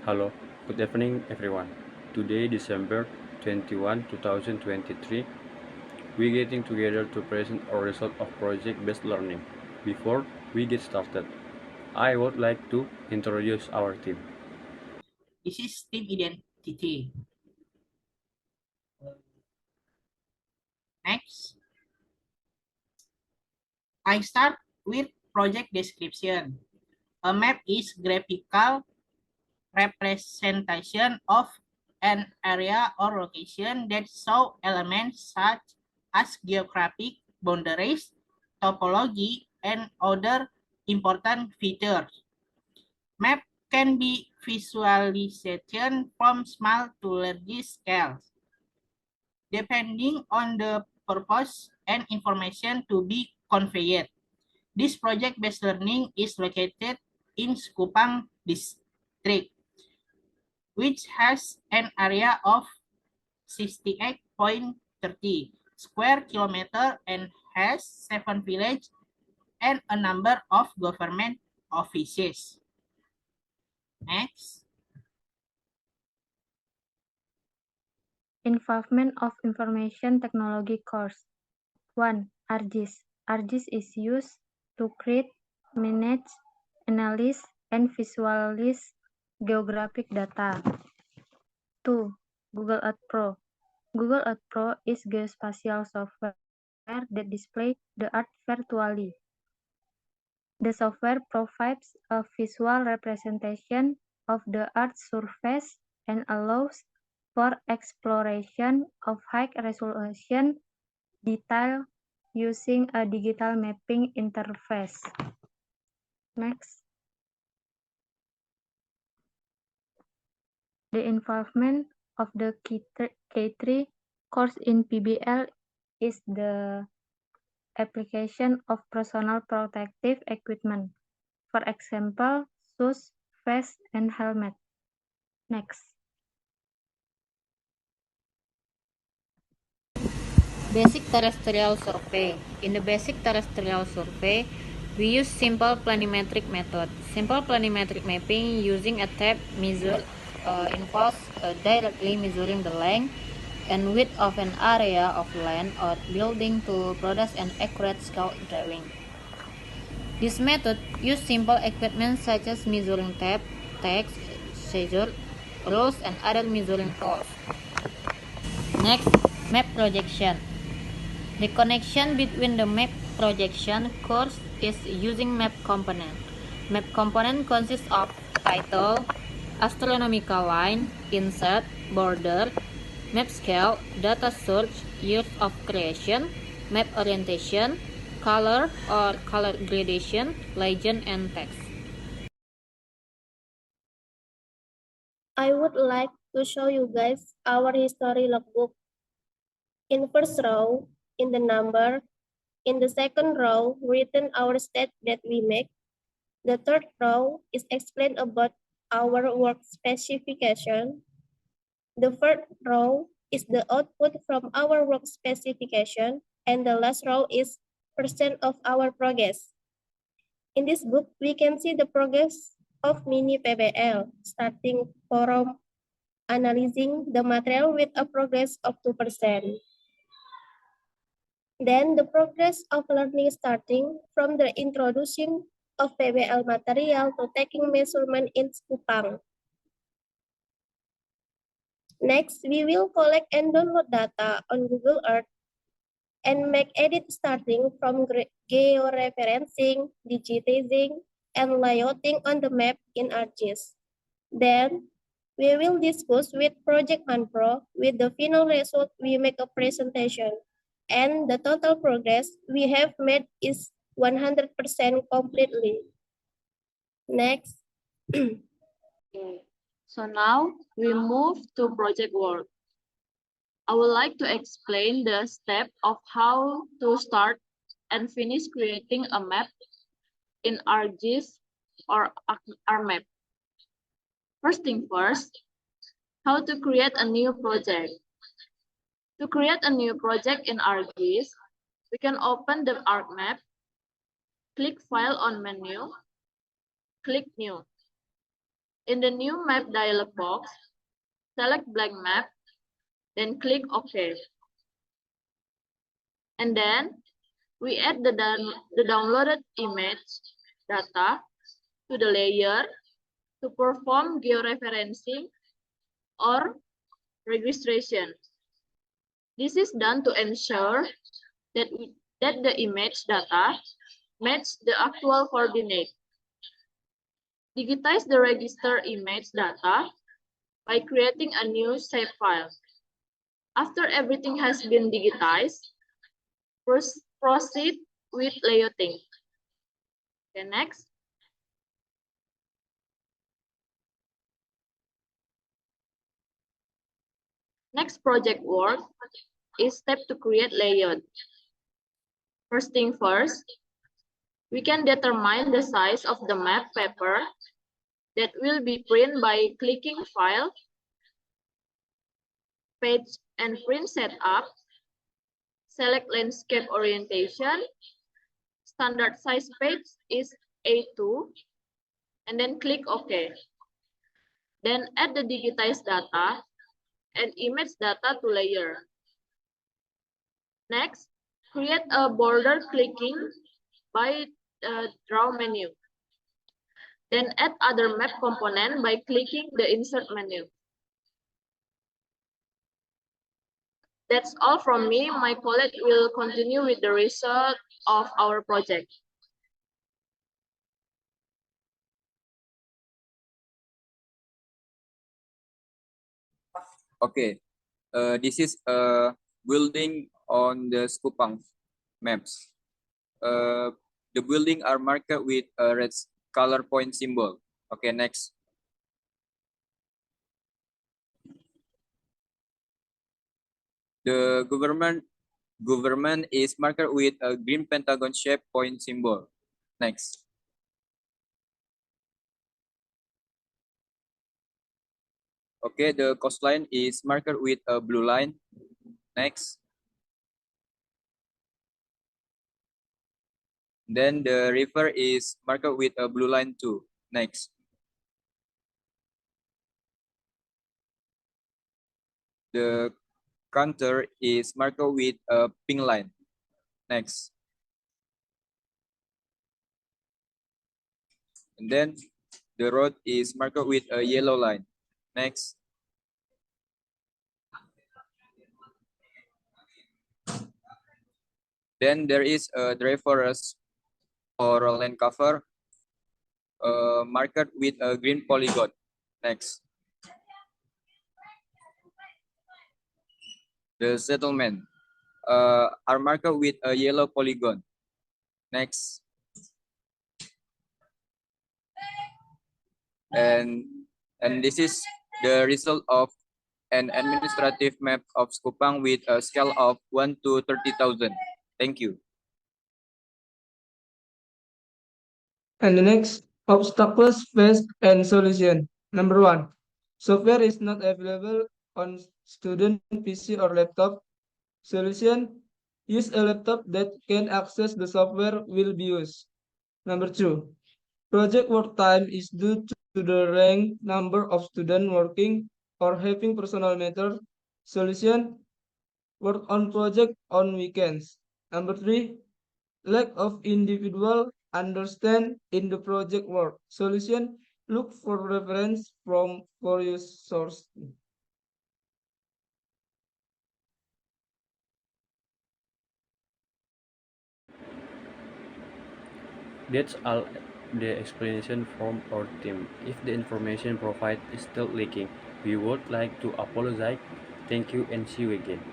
Hello, good evening everyone. Today, December 21, 2023, we're getting together to present our result of project-based learning. Before we get started, I would like to introduce our team. This is team identity. Next, I start with project description. A map is graphical representation of an area or location that show elements such as geographic boundaries, topology, and other important features. Map can be visualization from small to large scales, depending on the purpose and information to be conveyed. This project-based learning is located in Skupang District, which has an area of 68.30 square kilometer and has 7 villages and a number of government offices. Next, Involvement of Information Technology course. 1. ARGIS. ARGIS is used to create, manage, analyze, and visualize geographic data. 2. Google Earth Pro. Google Earth Pro is geospatial software that displays the Earth virtually. The software provides a visual representation of the Earth's surface and allows for exploration of high-resolution detail using a digital mapping interface. Next, the involvement of the K3 course in PBL is the application of personal protective equipment, for example, shoes, vest, and helmet. Next. Basic terrestrial survey. In the basic terrestrial survey, we use simple planimetric method. Simple planimetric mapping using a tape measure involves directly measuring the length and width of an area of land or building to produce an accurate scale drawing. This method uses simple equipment such as measuring tape, text, scissors, rules, and other measuring tools. Next, map projection. The connection between the map projection course is using map component. Map component consists of title, astronomical line, insert, border, map scale, data search, years of creation, map orientation, color or color gradation, legend, and text. I would like to show you guys our history logbook. In first row, in the number, in the second row, written our state that we make. The third row is explained about our work specification. The fourth row is the output from our work specification, and the last row is percent of our progress. In this book, we can see the progress of mini PBL, starting from analyzing the material with a progress of 2%. Then the progress of learning starting from the introducing of PBL material to taking measurement in Kupang. Next, we will collect and download data on Google Earth and make edit starting from georeferencing, digitizing, and layouting on the map in ArcGIS. Then, we will discuss with Project Manpro. With the final result, we make a presentation. And the total progress we have made is 100% completely. Next. Okay. So now we move to project work. I would like to explain the step of how to start and finish creating a map in ArcGIS or ArcMap. First thing first, how to create a new project. To create a new project in ArcGIS, we can open the ArcMap, click File on menu, click New. In the new map dialog box, select blank map, then click OK. And then we add the downloaded image data to the layer to perform georeferencing or registration. This is done to ensure that the image data match the actual coordinate. Digitize the registered image data by creating a new save file. After everything has been digitized, proceed with layouting. Okay, next. Next project work is step to create layout. First thing first, we can determine the size of the map paper that will be printed by clicking File, Page and Print Setup, select Landscape Orientation, standard size page is A2, and then click OK. Then add the digitized data and image data to layer. Next, create a border clicking by Draw menu. Then add other map component by clicking the Insert menu. That's all from me. My colleague will continue with the result of our project. Okay, this is a building on the Skupang maps. The building are marked with a red color point symbol. Okay, next. The government is marked with a green pentagon shape point symbol. Next. Okay, the coastline is marked with a blue line. Next. Then the river is marked with a blue line too. Next. The counter is marked with a pink line. Next. And then the road is marked with a yellow line. Next. Then there is a dry forest or a land cover marked with a green polygon. Next. The settlement are marked with a yellow polygon. Next. And this is the result of an administrative map of Skupang with a scale of 1 to 30,000. Thank you. And the next, obstacles faced and solution. Number 1, software is not available on student PC or laptop. Solution, use a laptop that can access the software will be used. Number 2, project work time is due to the rank number of students working or having personal matter. Solution, work on project on weekends. Number 3, lack of individual understand in the project work. Solution, look for reference from various sources. That's all the explanation from our team. If the information provided is still leaking, we would like to apologize. Thank you and see you again.